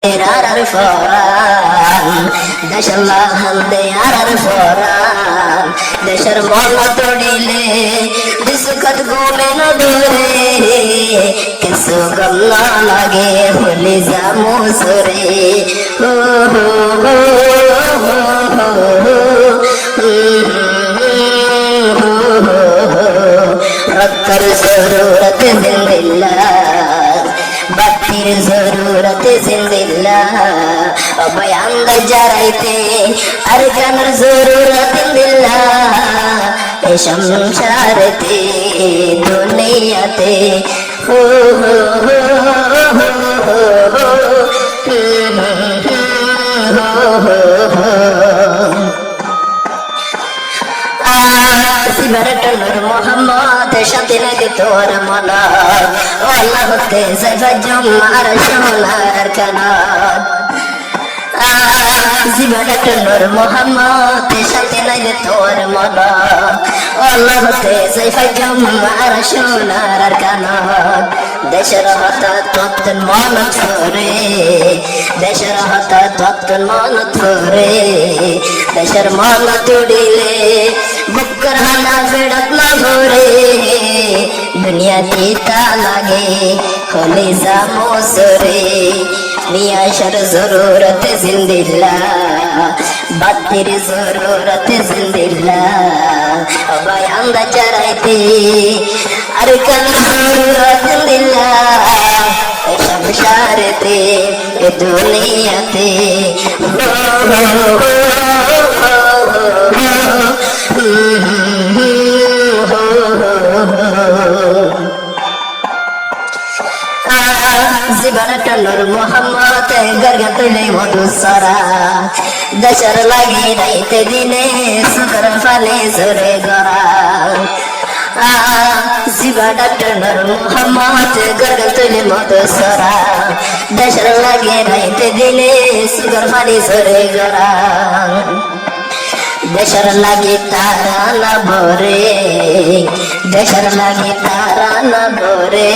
Yarar foran, dashar lahande yarar foran, dashar mola todile, disukat gome na dure, kisu gamla lage holi jamu sore, rakkar zarurat zindillah. Baktir zarurat zindillah bayan da jaraite arkanar zarurat zindillah shamsharate duniyate ho ho সিবারটানোর Mohammad সাথে লাগে তোর মনা আল্লাহ হতে সাইফাজম আর সোনার কানাত সিবারটানোর মোহাম্মদ সাথে লাগে তোর মনা আল্লাহ হতে সাইফাজম আর সোনার কানাত দেশের হতা তত্তন মানত করে দেশের হতা তত্তন মানত করে দেশের মানত উড়িলে বুকর হানা বেড়ত না ঘরে দুনিয়া তিতা লাগে হলে জামো সরে নিয়াশর জরুরত জিন্দিল্লাহ বাতির জরুরত জিন্দিল্লাহ বায়ান দা চরাইতে আর কাল জরুরত জিন্দিল্লাহ শমশারতে দুনিয়াতে জীবনটানোর মোহাম্মদ গর্গতলে মধুসরা দশর লাগে রাইতে দিনে সুকর ফালে সরে গরা জীবনটানোর মোহাম্মদ গর্গতলে মধুসরা দশর লাগে রাইতে দিনে সুকর ফালে সরে গরা দেশর লাগে তারা না ভরে দেশর লাগে তারা না ভরে